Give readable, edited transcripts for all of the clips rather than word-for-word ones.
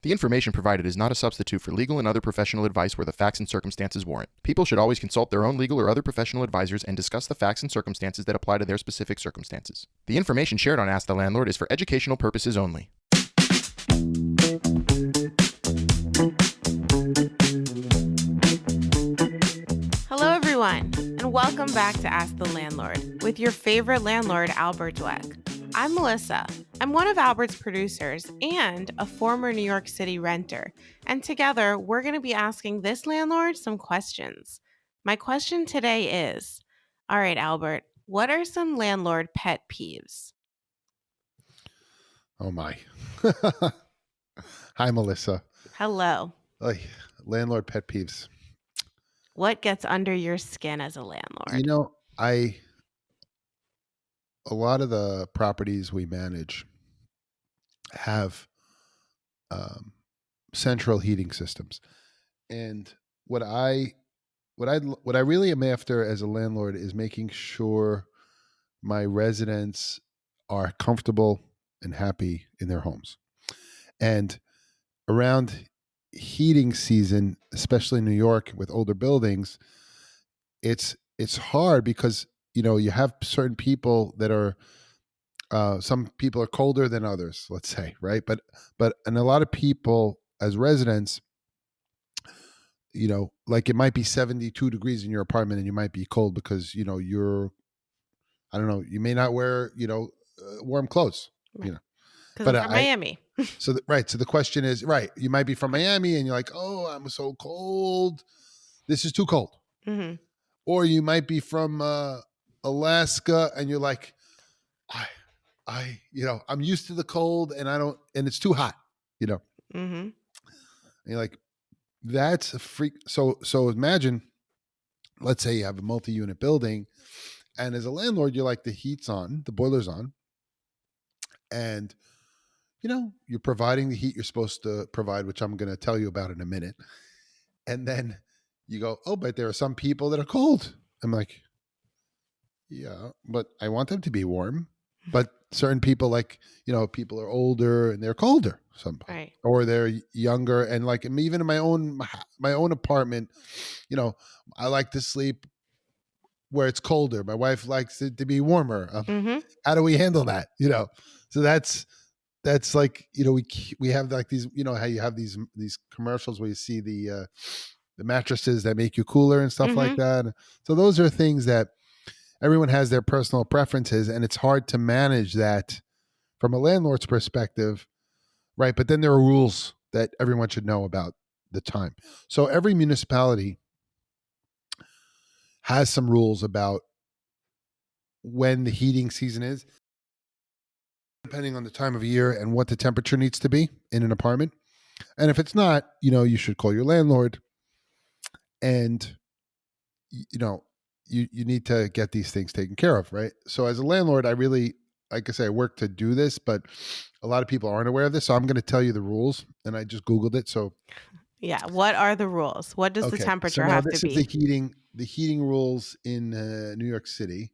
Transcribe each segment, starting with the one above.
The information provided is not a substitute for legal and other professional advice where the facts and circumstances warrant. People should always consult their own legal or other professional advisors and discuss the facts and circumstances that apply to their specific circumstances. The information shared on Ask the Landlord is for educational purposes only. Hello, everyone, and welcome back to Ask the Landlord with your favorite landlord, Albert Dweck. I'm Melissa. I'm one of Albert's producers and a former New York City renter, and together we're going to be asking this landlord some questions. My question today is, all right, Albert, what are some landlord pet peeves? Oh my. Hi, Melissa. Hello. Oy, landlord pet peeves. What gets under your skin as a landlord? You know, a lot of the properties we manage have central heating systems, and what I really am after as a landlord is making sure my residents are comfortable and happy in their homes. And around heating season, especially in New York with older buildings, it's hard because you have certain people that are some people are colder than others, let's say, right? But and a lot of people as residents, like it might be 72 degrees in your apartment and you might be cold because you're, I don't know, you may not wear warm clothes, Right. Because but I'm from Miami. right. So the question is, right, you might be from Miami and you're like, oh, I'm so cold. This is too cold. Mm-hmm. Or you might be from Alaska and you're like, I'm used to the cold and and it's too hot, Mm-hmm. And you're like, that's a freak. So imagine, let's say you have a multi-unit building and as a landlord, you're like, the heat's on, the boiler's on, and you're providing the heat you're supposed to provide, which I'm going to tell you about in a minute. And then you go, oh, but there are some people that are cold. I'm like, yeah, but I want them to be warm. But certain people, like, people are older and they're colder, Right. or they're younger. And like, even in my own apartment, I like to sleep where it's colder. My wife likes it to be warmer. Mm-hmm. How do we handle that? So that's like, we have like these, how you have these commercials where you see the mattresses that make you cooler and stuff like Mm-hmm. that. So those are things that everyone has their personal preferences, and it's hard to manage that from a landlord's perspective, right? But then there are rules that everyone should know about the time. So every municipality has some rules about when the heating season is, depending on the time of year and what the temperature needs to be in an apartment. And if it's not, you should call your landlord, and you need to get these things taken care of, right? So as a landlord, I really, like I say, I work to do this, but a lot of people aren't aware of this. So I'm going to tell you the rules, and I just Googled it. So Yeah. What are the rules? What does the okay, so temperature now have to this is be? the heating rules in New York City.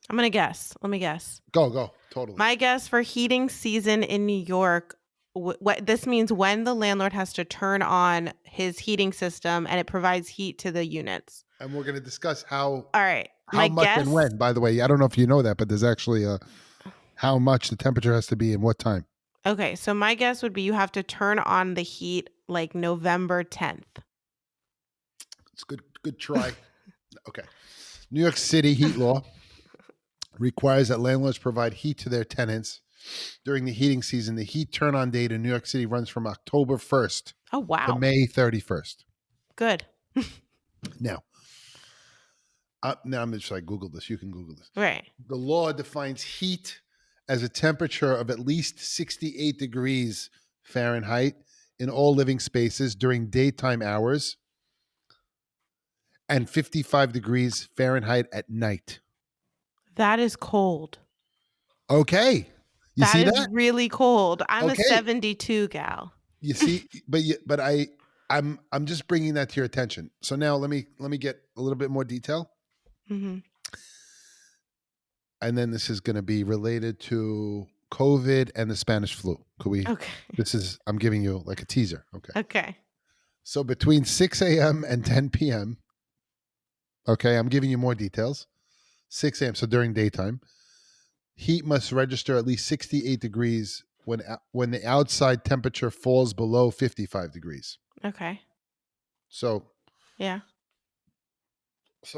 I'm going to guess. Let me guess. Go, totally. My guess for heating season in New York, what this means when the landlord has to turn on his heating system and it provides heat to the units. And we're going to discuss how All right. how My much and guess. when. By the way, I don't know if you know that, but there's actually how much the temperature has to be and what time. Okay. So my guess would be you have to turn on the heat like November 10th. It's good try. Okay. New York City heat law requires that landlords provide heat to their tenants during the heating season. The heat turn on date in New York City runs from October 1st Oh, to wow. May 31st. Good. Now, I'm just like, Google this. You can Google this. Right. The law defines heat as a temperature of at least 68 degrees Fahrenheit in all living spaces during daytime hours and 55 degrees Fahrenheit at night. That is cold. Okay. You That see is that? really cold. I'm a Okay. 72 gal. You see, but I'm just bringing that to your attention. So now let me get a little bit more detail, Mm-hmm. and then this is going to be related to COVID and the Spanish flu. Could we? Okay. I'm giving you like a teaser. Okay. Okay. So between 6 a.m. and 10 p.m., okay, I'm giving you more details. 6 a.m., so during daytime, heat must register at least 68 degrees when the outside temperature falls below 55 degrees. Okay. So Yeah.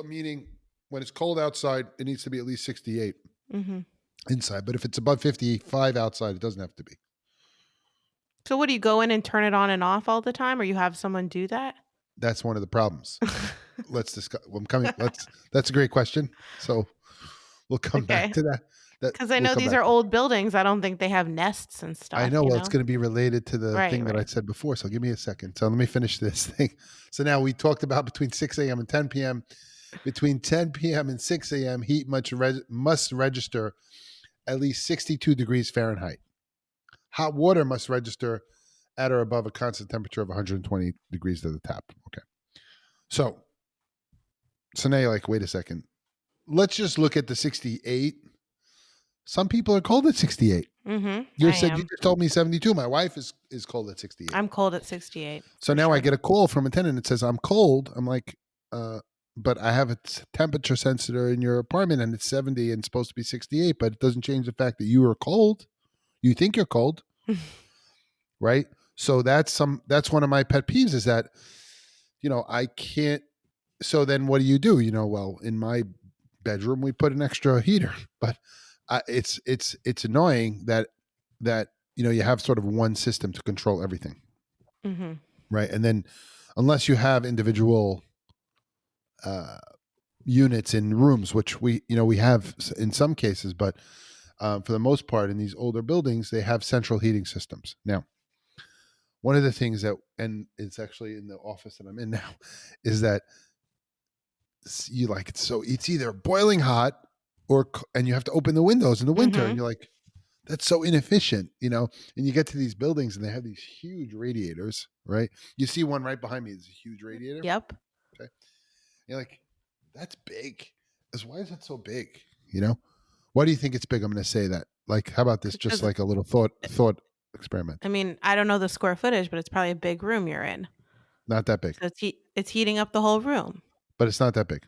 meaning when it's cold outside, it needs to be at least 68 Mm-hmm. inside. But if it's above 55 outside, it doesn't have to be. So what, do you go in and turn it on and off all the time, or you have someone do that? That's one of the problems. Let's discuss. That's a great question. So we'll come back Okay. to that. Because I We'll know come these back are to. old buildings. I don't think they have nests and I stuff, know. you Well, know? it's going to be related to the Right, thing that I right. said before. So give me a second. So let me finish this thing. So now we talked about between 6 a.m. and 10 p.m. Between 10 p.m. and 6 a.m., heat must register at least 62 degrees Fahrenheit. Hot water must register at or above a constant temperature of 120 degrees to the tap. Okay. So now you're like, wait a second. Let's just look at the 68. Some people are cold at 68. Mm-hmm. You I said you am. just told me 72. My wife is cold at 68. I'm cold at 68. So for now I sure. get a call from a tenant that says I'm cold. I'm like, but I have a temperature sensor in your apartment and it's 70 and it's supposed to be 68, but it doesn't change the fact that you are cold. You think you're cold, right? So that's one of my pet peeves is that, I can't. So then what do? Well, in my bedroom we put an extra heater, but it's annoying that you have sort of one system to control everything, Mm-hmm. right? And then unless you have individual units in rooms, which we have in some cases, but for the most part in these older buildings they have central heating systems. Now, one of the things that, and it's actually in the office that I'm in now, is that it's either boiling hot and you have to open the windows in the winter, Mm-hmm. and you're like, that's so inefficient, and you get to these buildings and they have these huge radiators, right? You see one right behind me is a huge radiator. Yep. Okay. You're like, that's big. Why is it so big? Why do you think it's big? I'm going to say that. Like, how about this? Just Because, like a little thought experiment. I mean, I don't know the square footage, but it's probably a big room you're in. Not that big, So it's heating up the whole room. but it's not that big.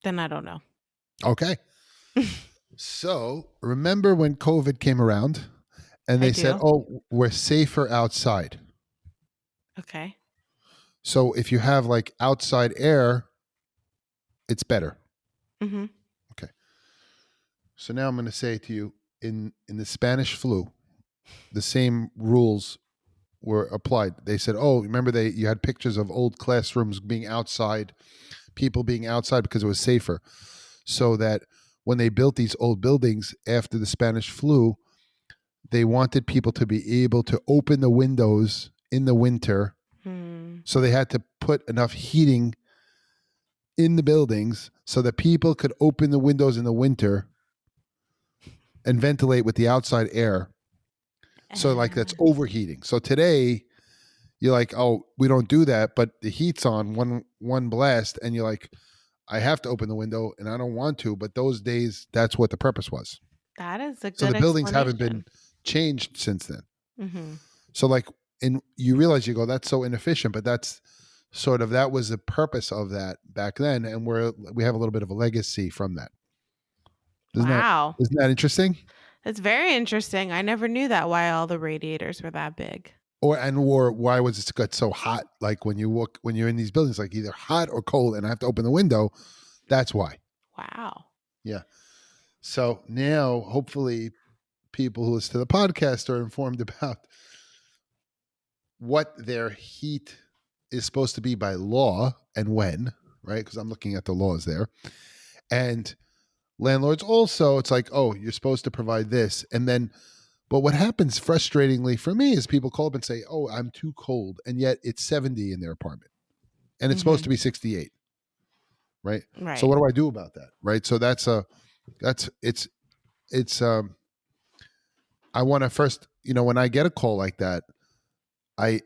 Then I don't know. Okay. So remember when COVID came around and I they said, do. oh, we're safer outside. Okay. So if you have like outside air, it's better. Mm-hmm. Okay. So now I'm going to say to you, in the Spanish flu, the same rules were applied. They said, oh, remember you had pictures of old classrooms being outside, people being outside because it was safer. So that when they built these old buildings after the Spanish flu, they wanted people to be able to open the windows in the winter. So they had to put enough heating in the buildings so that people could open the windows in the winter and ventilate with the outside air. So like that's overheating. So today you're like, oh, we don't do that, but the heat's on one blast and you're like, I have to open the window and I don't want to, but those days that's what the purpose was. That is a So good the buildings haven't been explanation. changed since then. Mm-hmm. So like, and you realize you go, that's so inefficient, but that was the purpose of that back then, and we have a little bit of a legacy from that. Wow. Isn't that interesting? It's very interesting. I never knew that, why all the radiators were that big. Or why was it got so hot? Like when you're in these buildings, like either hot or cold, and I have to open the window. That's why. Wow. Yeah. So now, hopefully, people who listen to the podcast are informed about what their heat is supposed to be by law and when, right? Because I'm looking at the laws there. And landlords also, it's like, oh, you're supposed to provide this. And then, but what happens frustratingly for me is people call up and say, oh, I'm too cold. And yet it's 70 in their apartment and it's supposed to be 68. Right. Right. So what do I do about that? Right. So I want to first, when I get a call like that, I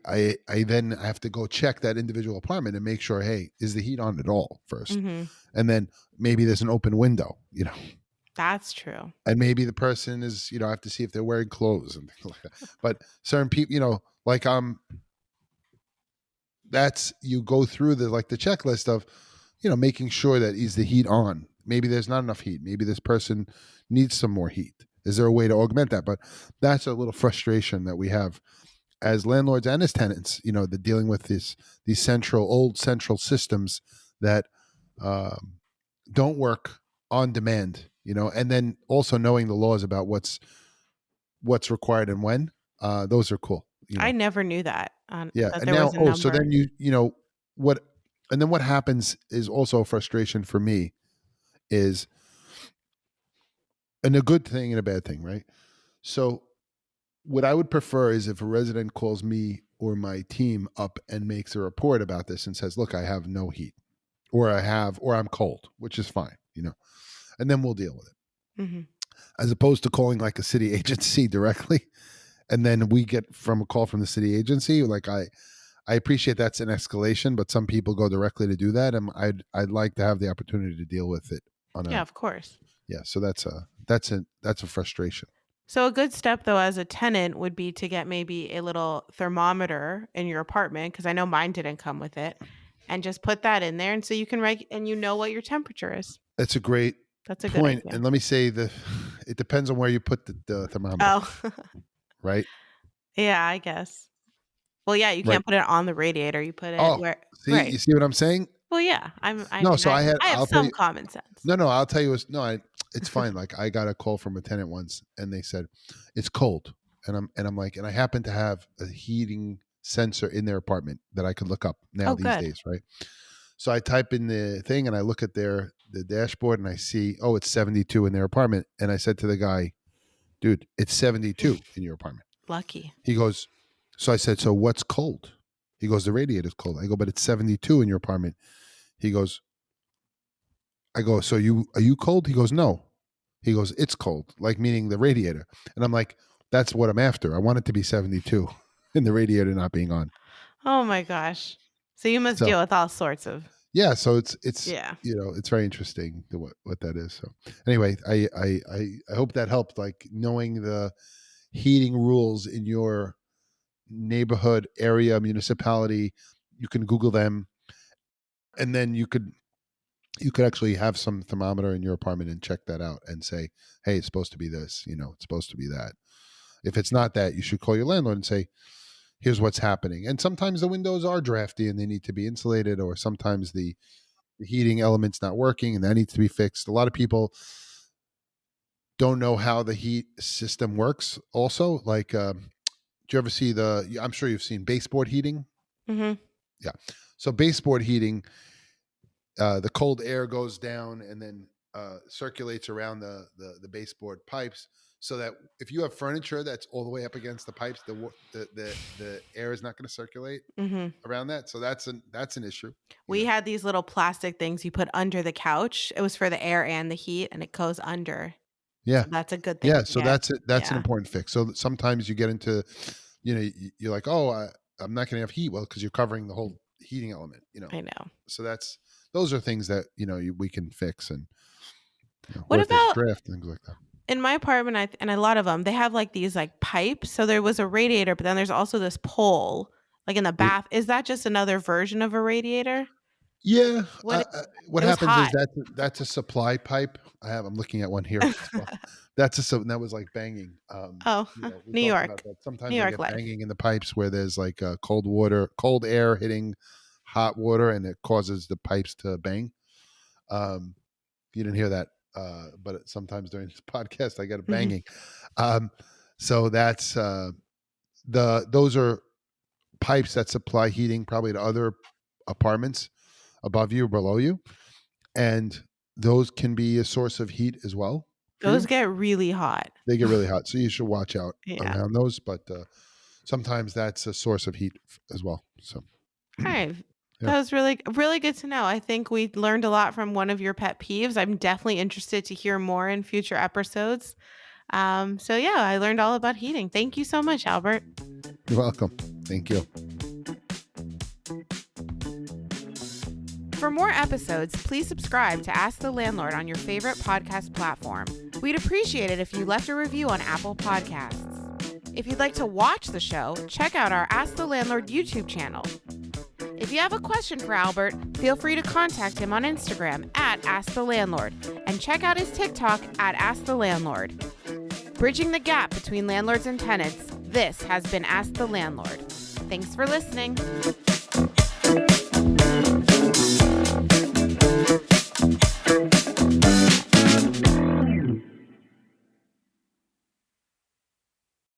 then have to go check that individual apartment and make sure, hey, is the heat on at all first? Mm-hmm. And then maybe there's an open window, That's true. And maybe the person is, I have to see if they're wearing clothes and things like that. But certain people, like that's, you go through the checklist of, making sure that is the heat on. Maybe there's not enough heat. Maybe this person needs some more heat. Is there a way to augment that? But that's a little frustration that we have as landlords and as tenants, the dealing with these old central systems that don't work on demand, and then also knowing the laws about what's required and when. Those are cool. I never knew that. Yeah. That And there now, was a number. so then what, and then what happens is also a frustration for me is, and a good thing and a bad thing, right? So what I would prefer is if a resident calls me or my team up and makes a report about this and says, look, I have no heat, or I'm cold, which is fine, and then we'll deal with it. Mm-hmm. As opposed to calling like a city agency directly. And then we get from a call from the city agency. Like I appreciate that's an escalation, but some people go directly to do that. And I'd like to have the opportunity to deal with it Yeah, of course. Yeah. So that's a frustration. So a good step though as a tenant would be to get maybe a little thermometer in your apartment, because I know mine didn't come with it, and just put that in there, and so you can and you know what your temperature is. That's a great That's a point. good idea. And let me say it depends on where you put the thermometer. Oh, right. Yeah, I guess. Well, yeah, you can't put it on the radiator. You put it where. See, right. You see what I'm saying? Well, yeah, I have I'll some common sense. No, I'll tell you. It's fine. Like I got a call from a tenant once, and they said it's cold, and I'm like, and I happen to have a heating sensor in their apartment that I could look up now these days, right? So I type in the thing, and I look at the dashboard, and I see, it's 72 in their apartment, and I said to the guy, dude, it's 72 in your apartment. Lucky. He goes, so I said, so what's cold? He goes, the radiator's cold. I go, but it's 72 in your apartment. He goes, I go, so are you cold? He goes, no. He goes, it's cold, like meaning the radiator. And I'm like, that's what I'm after. I want it to be 72 and the radiator not being on. Oh my gosh. So you must deal with all sorts of. Yeah. So it's it's very interesting what that is. So anyway, I hope that helped, like knowing the heating rules in your neighborhood, area, municipality. You can Google them, and then you could actually have some thermometer in your apartment and check that out and say, hey, it's supposed to be this, it's supposed to be that. If it's not that, you should call your landlord and say, here's what's happening. And sometimes the windows are drafty and they need to be insulated, or sometimes the heating element's not working and that needs to be fixed. A lot of people don't know how the heat system works also. Like, do you ever see I'm sure you've seen baseboard heating. Mm-hmm. Yeah. So baseboard heating, the cold air goes down and then circulates around the baseboard pipes, so that if you have furniture that's all the way up against the pipes, the air is not going to circulate around that. So that's an issue. We had these little plastic things you put under the couch. It was for the air and the heat, and it goes under. Yeah, so that's a good thing. Yeah, so that's an important fix. So sometimes you get into, you're like, I'm not going to have heat. Well, because you're covering the whole heating element. I know. So those are things that we can fix. And what about draft things like that? In my apartment, and a lot of them, they have like these like pipes. So there was a radiator, but then there's also this pole like in the bath. Is that just another version of a radiator? Yeah. What happens is that's a supply pipe. I'm looking at one here. That was like banging. New York. Sometimes New you York get banging in the pipes where there's like cold air hitting hot water, and it causes the pipes to bang. You didn't hear that, but sometimes during this podcast I get a banging. So that's those are pipes that supply heating probably to other apartments above you or below you, and those can be a source of heat as well. Those get really hot. They get really hot, so you should watch out around those. But sometimes that's a source of heat as well. So, all right. Yeah. That was really, really good to know. I think we learned a lot from one of your pet peeves. I'm definitely interested to hear more in future episodes. So yeah, I learned all about heating. Thank you so much, Albert. You're welcome. Thank you. For more episodes, please subscribe to Ask the Landlord on your favorite podcast platform. We'd appreciate it if you left a review on Apple Podcasts. If you'd like to watch the show, check out our Ask the Landlord YouTube channel. If you have a question for Albert, feel free to contact him on Instagram at AskTheLandlord and check out his TikTok at AskTheLandlord. Bridging the gap between landlords and tenants, this has been Ask the Landlord. Thanks for listening.